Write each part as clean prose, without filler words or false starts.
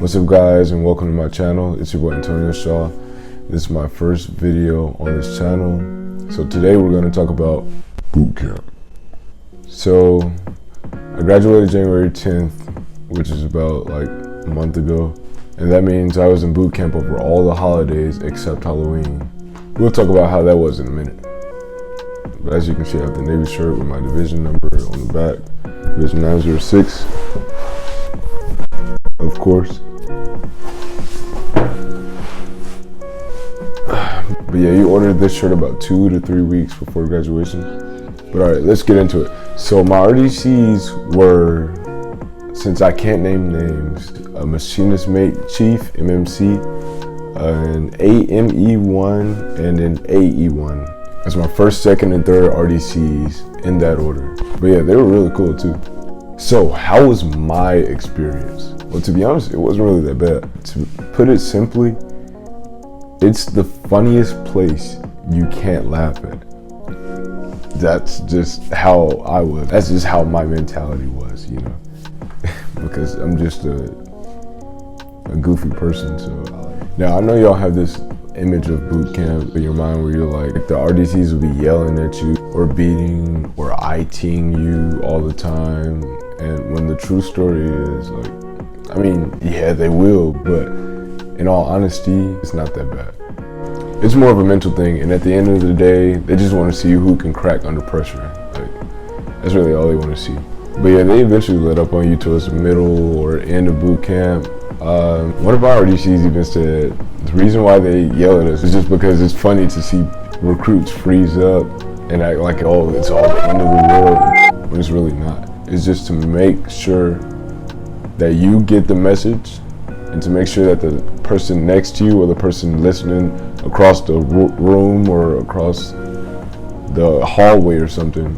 What's up guys, and welcome to my channel. It's your boy Antonio Shaw. This is my first video on this channel. So today we're going to talk about boot camp. So I graduated January 10th, which is about like a month ago. And that means I was in boot camp over all the holidays except Halloween. We'll talk about how that was in a minute. But as you can see, I have the Navy shirt with my division number on the back. Division 906, of course. But yeah, you ordered this shirt about 2 to 3 weeks before graduation. But all right, let's get into it. So my RDCs were, since I can't name names, a machinist mate chief, MMC, an AME1, and an AE1. That's my first, second, and third RDCs in that order. But yeah, they were really cool too. So how was my experience? Well, to be honest, it wasn't really that bad. To put it simply, it's the funniest place you can't laugh at. That's just how I was. That's just how my mentality was, you know. Because I'm just a goofy person, so. Now, I know y'all have this image of boot camp in your mind where you're like, the RDCs will be yelling at you or beating or ITing you all the time. And when the true story is like, I mean, yeah, they will, but in all honesty, it's not that bad. It's more of a mental thing, and at the end of the day, they just want to see who can crack under pressure. Like, that's really all they want to see. But yeah, they eventually let up on you towards the middle or end of boot camp. One of our RDCs even said the reason why they yell at us is just because it's funny to see recruits freeze up and act like, oh, it's all the end of the world, when it's really not. It's just to make sure that you get the message and to make sure that the person next to you or the person listening across the room or across the hallway or something,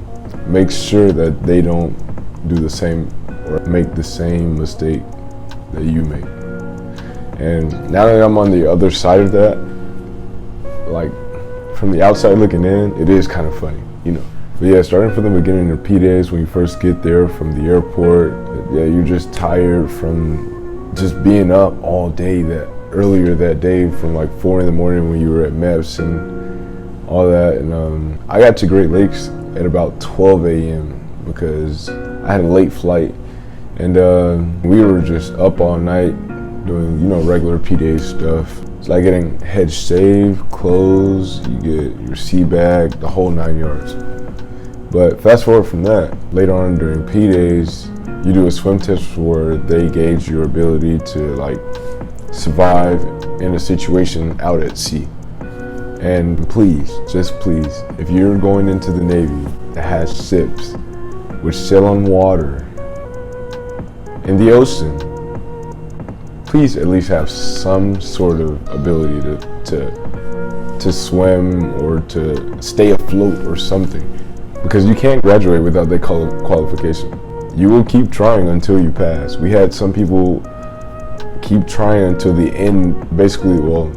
make sure that they don't do the same or make the same mistake that you make. And now that I'm on the other side of that, like from the outside looking in, it is kind of funny, you know. But yeah, starting from the beginning of P-Days, when you first get there from the airport, yeah, you're just tired from just being up all day earlier that day from like 4 in the morning when you were at MEPS and all that. And I got to Great Lakes at about 12 a.m. because I had a late flight. And we were just up all night doing, you know, regular P-Day stuff. It's like getting head shaved, clothes, you get your sea bag, the whole 9 yards. But fast forward from that, later on during P-Days, you do a swim test where they gauge your ability to like survive in a situation out at sea. And please, just please, if you're going into the Navy that has ships which sail on water in the ocean, please at least have some sort of ability to swim or to stay afloat or something. Because you can't graduate without that qualification. You will keep trying until you pass. We had some people keep trying until the end, basically, well,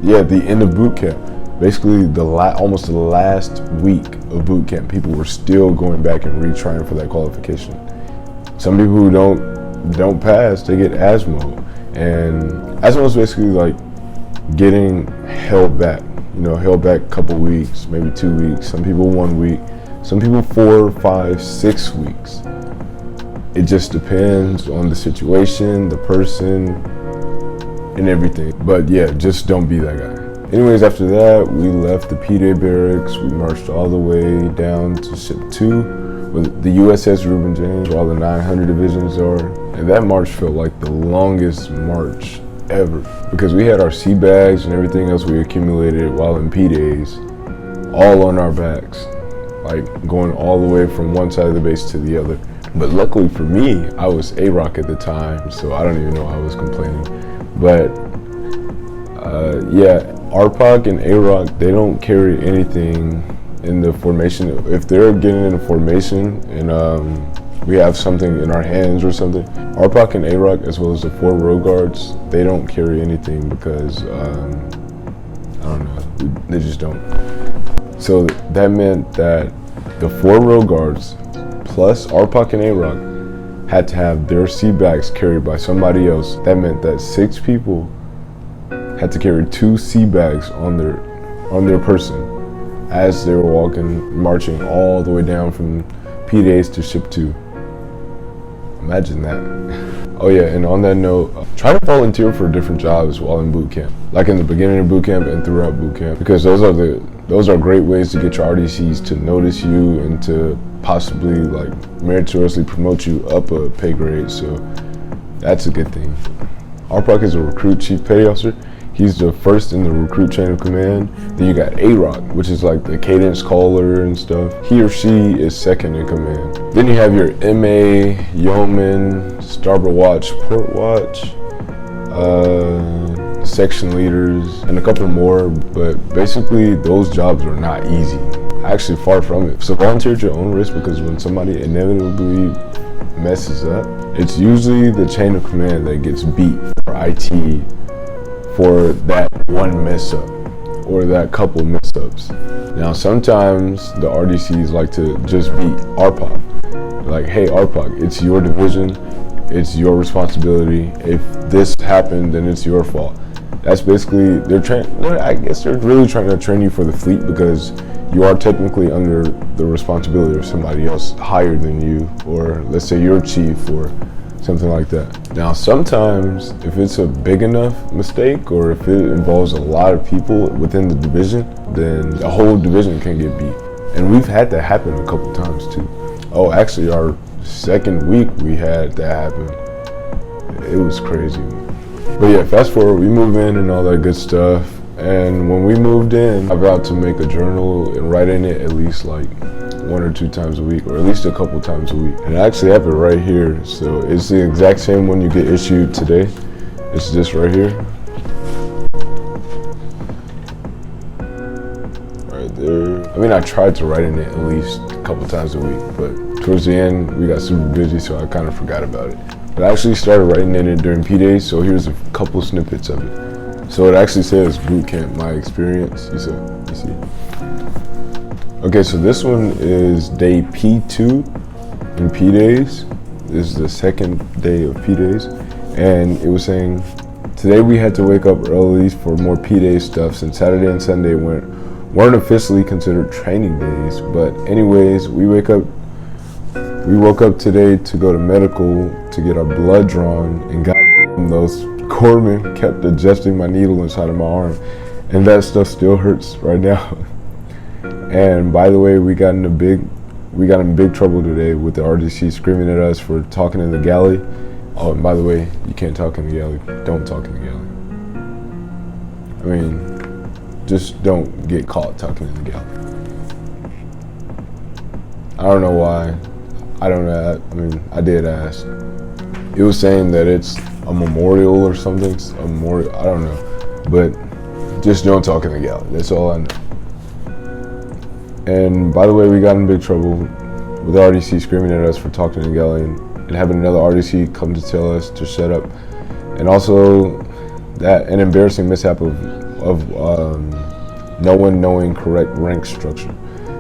yeah, the end of boot camp. Basically, almost the last week of boot camp, people were still going back and retrying for that qualification. Some people who don't pass, they get ASMO. And ASMO is basically like getting held back. You know, held back a couple weeks, maybe 2 weeks. Some people 1 week. Some people 4, 5, 6 weeks. It just depends on the situation, the person, and everything. But yeah, just don't be that guy. Anyways, after that, we left the P-Day barracks. We marched all the way down to Ship 2 with the USS Reuben James, where all the 900 divisions are. And that march felt like the longest march ever because we had our sea bags and everything else we accumulated while in P-Days all on our backs, like going all the way from one side of the base to the other. But luckily for me, I was A-Rock at the time, so I don't even know I was complaining. But yeah, RPOC and A-Rock, they don't carry anything in the formation. If they're getting in a formation and we have something in our hands or something, RPOC and A-Rock, as well as the 4 row guards, they don't carry anything because, I don't know, they just don't. So that meant that the 4 row guards plus RPOC and A-Rock had to have their seat bags carried by somebody else. That meant that 6 people had to carry 2 seat bags on their person as they were marching all the way down from P days to ship 2. Imagine that. Oh yeah, and on that note, try to volunteer for different jobs while in boot camp, like in the beginning of boot camp and throughout boot camp, because those are great ways to get your RDCs to notice you and to possibly like meritoriously promote you up a pay grade. So that's a good thing. RPOC is a recruit chief petty officer. He's the first in the recruit chain of command. Then you got A-Rock, which is like the cadence caller and stuff. He or she is second in command. Then you have your MA, Yeoman, Starboard Watch, Port Watch, section leaders, and a couple more. But basically, those jobs are not easy. Actually, far from it. So volunteer at your own risk, because when somebody inevitably messes up, it's usually the chain of command that gets beat for IT for that one mess up or that couple mess ups. Now sometimes the RDCs like to just beat RPOC. Like, hey RPOC, it's your division, it's your responsibility. If this happened, then it's your fault. That's basically, I guess they're really trying to train you for the fleet, because you are technically under the responsibility of somebody else higher than you, or let's say your chief or something like that. Now sometimes if it's a big enough mistake, or if it involves a lot of people within the division, then the whole division can get beat. And we've had that happen a couple times too. Oh, actually our second week we had that happen. It was crazy. But yeah, fast forward, we move in and all that good stuff. And when we moved in, I vowed to make a journal and write in it at least like 1 or 2 times a week, or at least a couple times a week. And I actually have it right here. So it's the exact same one you get issued today. It's this right here. Right there. I mean, I tried to write in it at least a couple times a week, but towards the end, we got super busy, so I kind of forgot about it. But I actually started writing in it during P days, so here's a couple snippets of it. So it actually says boot camp, my experience. You see? Okay, so this one is day P2 in P days. This is the second day of P days. And it was saying, today we had to wake up early for more P day stuff, since Saturday and Sunday weren't officially considered training days. But anyways, we woke up today to go to medical to get our blood drawn, and goddamn, those corpsmen kept adjusting my needle inside of my arm, and that stuff still hurts right now. And by the way, we got in big trouble today with the RDC screaming at us for talking in the galley. Oh, and by the way, you can't talk in the galley. Don't talk in the galley. I mean, just don't get caught talking in the galley. I don't know why. I don't know. I mean, I did ask. It was saying that it's a memorial or something. A memorial. I don't know. But just don't talk in the galley. That's all I know. And by the way, we got in big trouble with the RDC screaming at us for talking in the galley, and having another RDC come to tell us to shut up. And also an embarrassing mishap of no one knowing correct rank structure.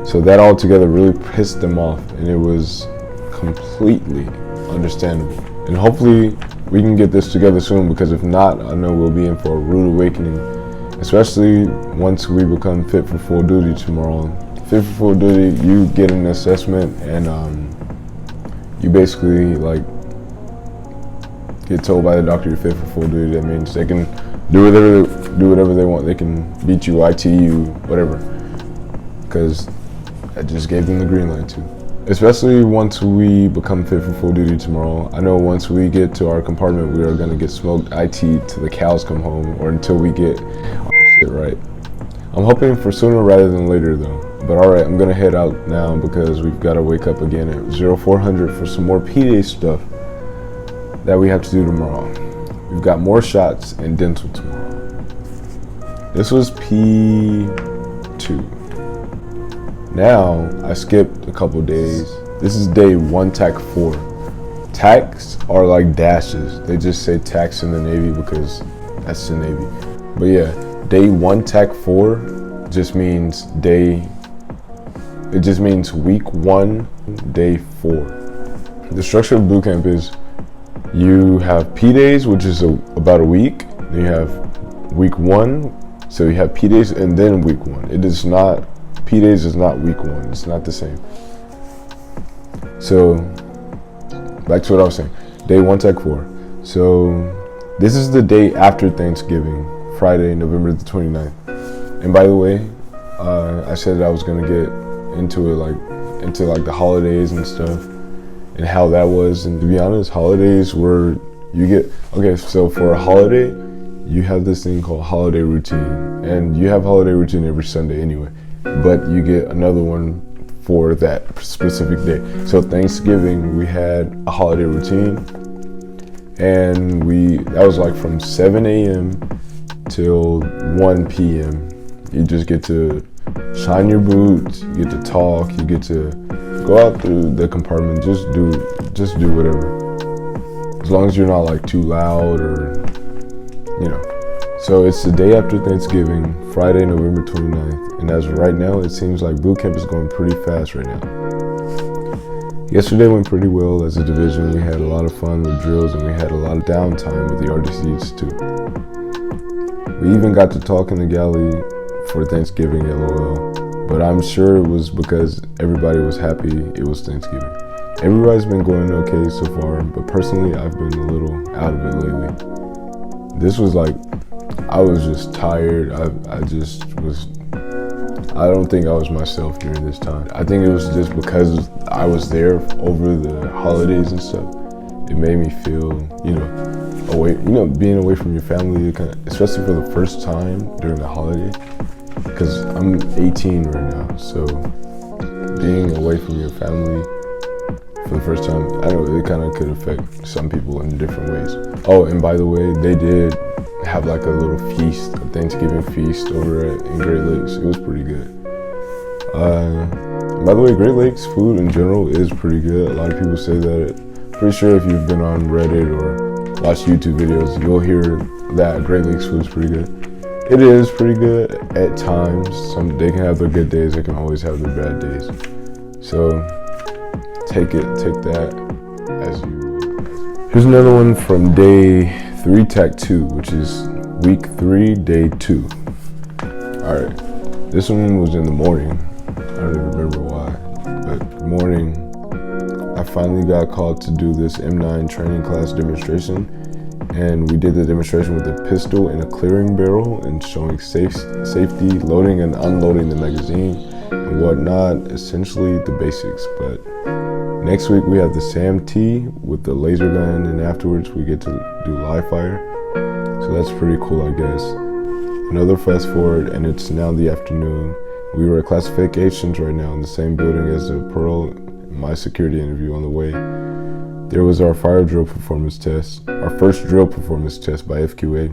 So that all together really pissed them off, and it was completely understandable. And hopefully we can get this together soon, because if not, I know we'll be in for a rude awakening, especially once we become fit for full duty tomorrow. Fit for full duty, you get an assessment, and you basically like get told by the doctor you're fit for full duty. That means they can do whatever they want. They can beat you, IT you, whatever, because I just gave them the green light too. Especially once we become fit for full duty tomorrow. I know once we get to our compartment, we are gonna get smoked IT till the cows come home, or until we get our shit right. I'm hoping for sooner rather than later though. But alright, I'm gonna head out now, because we've gotta wake up again at 0400 for some more P-Day stuff that we have to do tomorrow. We've got more shots and dental tomorrow. This was P2. Now, I skipped a couple days. This is day 1 TAC 4. TACs are like dashes. They just say TACs in the Navy because that's the Navy. But yeah, day 1 TAC 4 just means week 1, day 4. the structure of boot camp is you have P days, which is about a week. Then you have week 1, so you have P days and then week 1. It is not, P days is not week 1. It's not the same. So back to what I was saying. Day 1, Tech 4. So this is the day after Thanksgiving, Friday, November the 29th. And by the way, I said that I was gonna get into it, into the holidays and stuff, and how that was. And to be honest, holidays were, you get, okay, so for a holiday, you have this thing called holiday routine, and you have holiday routine every Sunday anyway, but you get another one for that specific day. So Thanksgiving, we had a holiday routine, and that was like from 7 a.m. till 1 p.m. You just get to shine your boots, you get to talk, you get to go out through the compartment, just do whatever. As long as you're not like too loud or, you know. So it's the day after Thanksgiving, Friday, November 29th. And as of right now, it seems like boot camp is going pretty fast right now. Yesterday went pretty well as a division. We had a lot of fun with drills, and we had a lot of downtime with the RDCs too. We even got to talk in the galley for Thanksgiving, LOL. But I'm sure it was because everybody was happy it was Thanksgiving. Everybody's been going okay so far, but personally, I've been a little out of it lately. This was like, I was just tired. I don't think I was myself during this time. I think it was just because I was there over the holidays and stuff. It made me feel, away, being away from your family, especially for the first time during the holiday. Because I'm 18 right now, so being away from your family for the first time, I know it kind of could affect some people in different ways. Oh, and by the way, they did have like a little feast, a Thanksgiving feast over in Great Lakes. It was pretty good. By the way, Great Lakes food in general is pretty good. A lot of people say that. Pretty sure if you've been on Reddit or watched YouTube videos, you'll hear that Great Lakes food is pretty good. It is pretty good at times. They can have their good days, they can always have their bad days. So take that as you will. Here's another one from day 3, Tech 2, which is week 3, day 2. Alright, this one was in the morning. I don't even remember why, but morning, I finally got called to do this M9 training class demonstration. And we did the demonstration with a pistol and a clearing barrel and showing safety, loading and unloading the magazine and whatnot, essentially the basics. But next week we have the SAM-T with the laser gun, and afterwards we get to do live fire. So that's pretty cool, I guess. Another fast forward, and it's now the afternoon. We were at classifications right now in the same building as the Pearl, my security interview on the way. There was our fire drill performance test, our first drill performance test by FQA.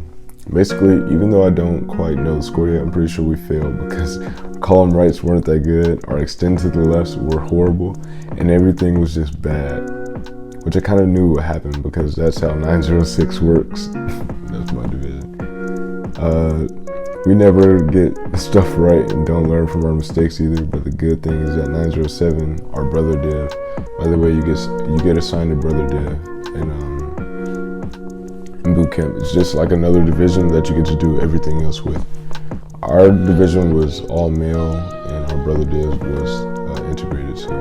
Basically, even though I don't quite know the score yet, I'm pretty sure we failed because column rights weren't that good, our extend to the lefts were horrible, and everything was just bad. Which I kind of knew would happen because that's how 906 works. That's my division. We never get stuff right and don't learn from our mistakes either, but the good thing is that 907, our brother div, by the way, you get assigned a brother div in boot camp. It's just like another division that you get to do everything else with. Our division was all male and our brother div was integrated, so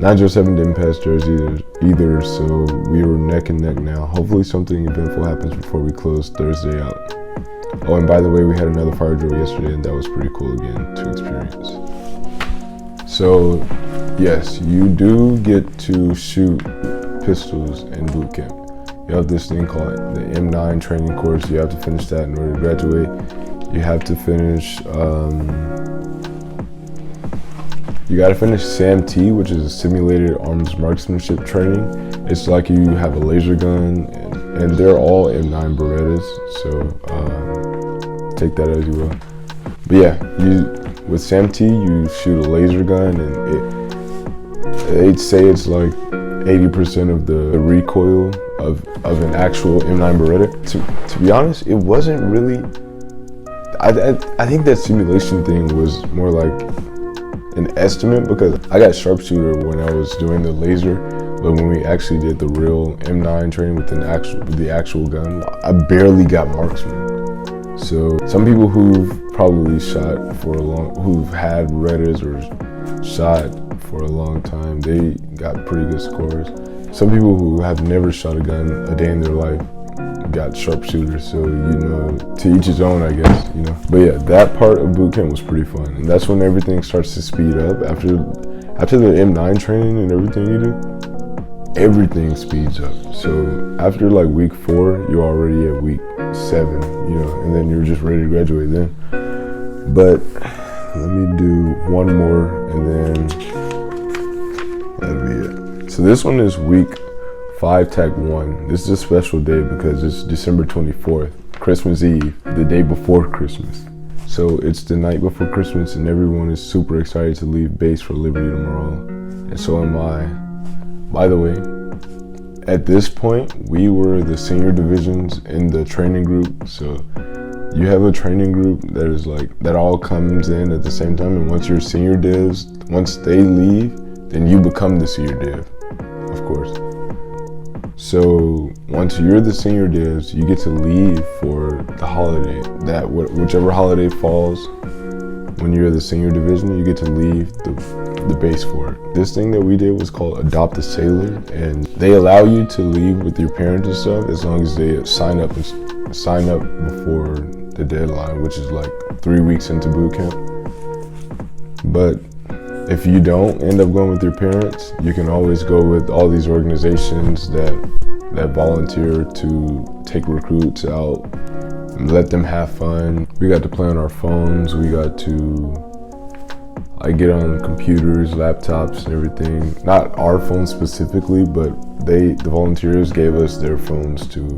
907 didn't pass Jersey either, so we were neck and neck now. Hopefully something eventful happens before we close Thursday out. Oh, and by the way, we had another fire drill yesterday, and that was pretty cool again to experience. So, yes, you do get to shoot pistols in boot camp. You have this thing called the M9 training course. You have to finish that in order to graduate. You have to finish, you gotta finish SAM-T, which is a simulated arms marksmanship training. It's like you have a laser gun, and they're all M9 Berettas, so take that as you will. But yeah, with SAM-T, you shoot a laser gun, and they'd say it's like 80% of the recoil of an actual M9 Beretta. To be honest, it wasn't really. I think that simulation thing was more like an estimate because I got sharpshooter when I was doing the laser, but when we actually did the real M9 training with the actual gun, I barely got marksman. So some people who've probably shot for who've had Berettas or shot for a long time, they got pretty good scores. Some people who have never shot a gun a day in their life got sharpshooter, so to each his own, I guess, But yeah, that part of boot camp was pretty fun, and that's when everything starts to speed up. After the M9 training and everything you do, everything speeds up. So after like week 4, you're already at week 7, and then you're just ready to graduate then. But let me do one more, and then that'll be it. So this one is week 5, tag 1. This is a special day because it's December 24th, Christmas Eve, the day before Christmas. So it's the night before Christmas and everyone is super excited to leave base for Liberty tomorrow. And so am I. By the way, at this point, we were the senior divisions in the training group. So you have a training group that all comes in at the same time. And once your senior divs, once they leave, then you become the senior div, of course. So once you're the senior divs, you get to leave for the holiday. Whichever holiday falls, when you're the senior division, you get to leave the base for it. This thing that we did was called Adopt a Sailor, and they allow you to leave with your parents and stuff as long as they sign up before the deadline, which is like 3 weeks into boot camp. But if you don't end up going with your parents, you can always go with all these organizations that volunteer to take recruits out and let them have fun. We got to play on our phones. We got to get on computers, laptops, and everything. Not our phones specifically, but the volunteers gave us their phones to,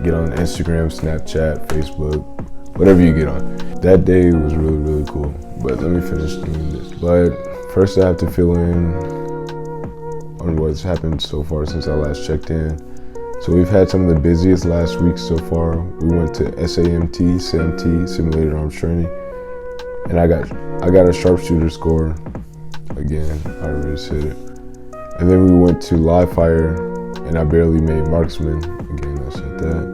get on Instagram, Snapchat, Facebook, whatever you get on. That day was really, really cool. But let me finish doing this. But first I have to fill in on what's happened so far since I last checked in. So we've had some of the busiest last weeks so far. We went to SAMT, Simulated Arms Training, and I got a sharpshooter score. Again, I already said it. And then we went to live fire, and I barely made marksman. Again, I said that.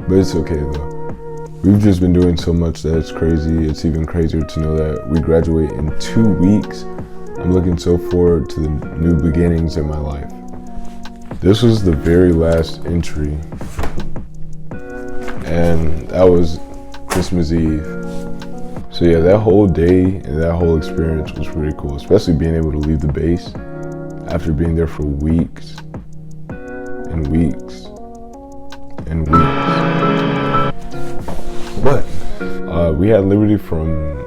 But it's okay though. We've just been doing so much that it's crazy. It's even crazier to know that we graduate in 2 weeks. I'm looking so forward to the new beginnings in my life. This was the very last entry, and that was Christmas Eve. So yeah, that whole day and that whole experience was pretty cool, especially being able to leave the base after being there for weeks and weeks and weeks. But we had Liberty from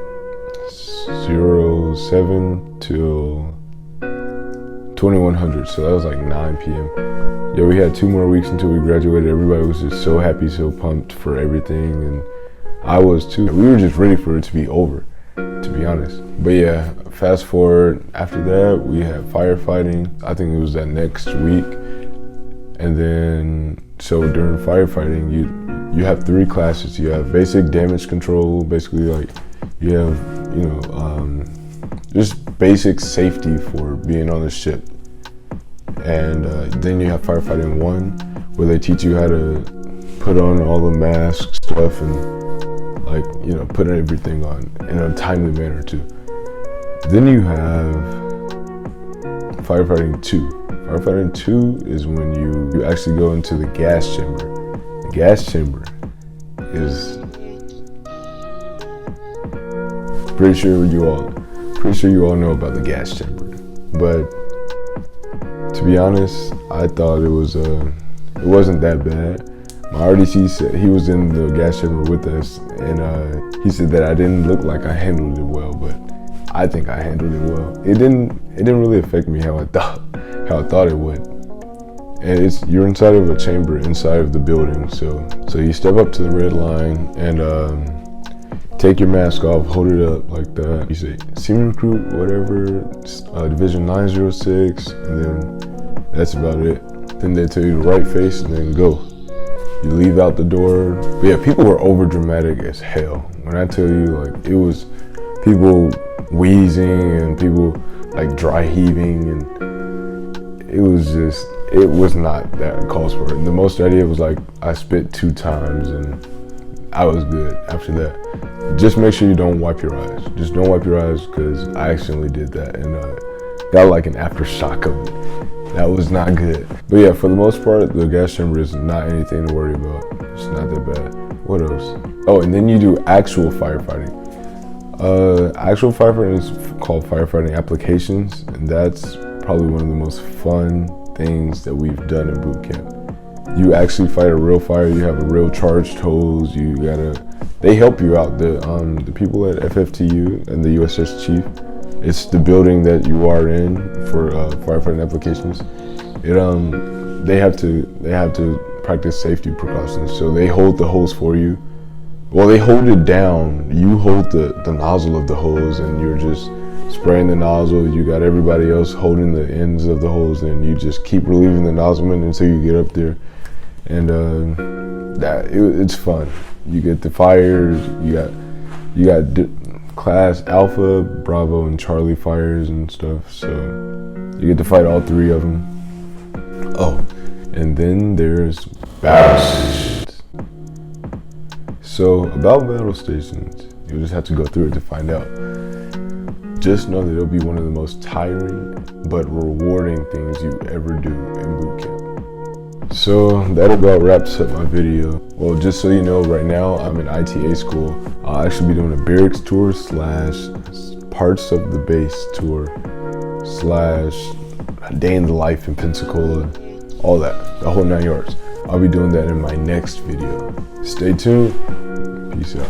07 till 2100, so that was like 9 p.m. Yeah, we had 2 more weeks until we graduated. Everybody was just so happy, so pumped for everything, and I was too. We were just ready for it to be over, to be honest. But yeah, fast forward, after that, we had firefighting. I think it was that next week. And then, so during firefighting, you have 3 classes. You have basic damage control, basically like you have, just basic safety for being on the ship. And then you have firefighting 1, where they teach you how to put on all the mask stuff and put everything on in a timely manner too. Then you have firefighting 2. Firefighting 2 is when you actually go into the gas chamber. The gas chamber is pretty sure you all know about the gas chamber. But to be honest, I thought it wasn't that bad. My RDC said he was in the gas chamber with us, and he said that I didn't look like I handled it well, but I think I handled it well. It didn't really affect me how I thought it would. And you're inside of a chamber inside of the building, so you step up to the red line and take your mask off, hold it up like that. You say senior recruit, whatever, division 906, and then that's about it. Then they tell you to right face and then go. You leave out the door. But yeah, people were over dramatic as hell When I tell you, like, it was people wheezing and people like dry heaving, and it was not that calls for it. The most I did was like I spit 2 times and I was good after that. Just make sure you don't wipe your eyes. Just don't wipe your eyes, because I accidentally did that and got like an aftershock of it. That was not good. But yeah, for the most part, the gas chamber is not anything to worry about. It's not that bad. What else? Oh, and then you do actual firefighting. Actual firefighting is called firefighting applications, and that's probably one of the most fun things that we've done in boot camp. You actually fight a real fire. You have a real charged hose. They help you out. The people at FFTU and the USS Chief, it's the building that you are in for firefighting applications. They have to practice safety precautions. So they hold the hose for you. Well, they hold it down. You hold the nozzle of the hose, and you're just spraying the nozzle. You got everybody else holding the ends of the hose, and you just keep relieving the nozzle until you get up there. And it's fun. You get the fires. You got class Alpha, Bravo, and Charlie fires and stuff. So you get to fight all 3 of them. Oh, and then there's battle stations. So about battle stations, you'll just have to go through it to find out. Just know that it'll be one of the most tiring but rewarding things you ever do in boot camp. So that about wraps up my video. Well, just so you know, right now I'm in ITA school. I'll actually be doing a barracks tour / parts of the base tour / a day in the life in Pensacola, all that, the whole 9 yards. I'll be doing that in my next video. Stay tuned. Peace out.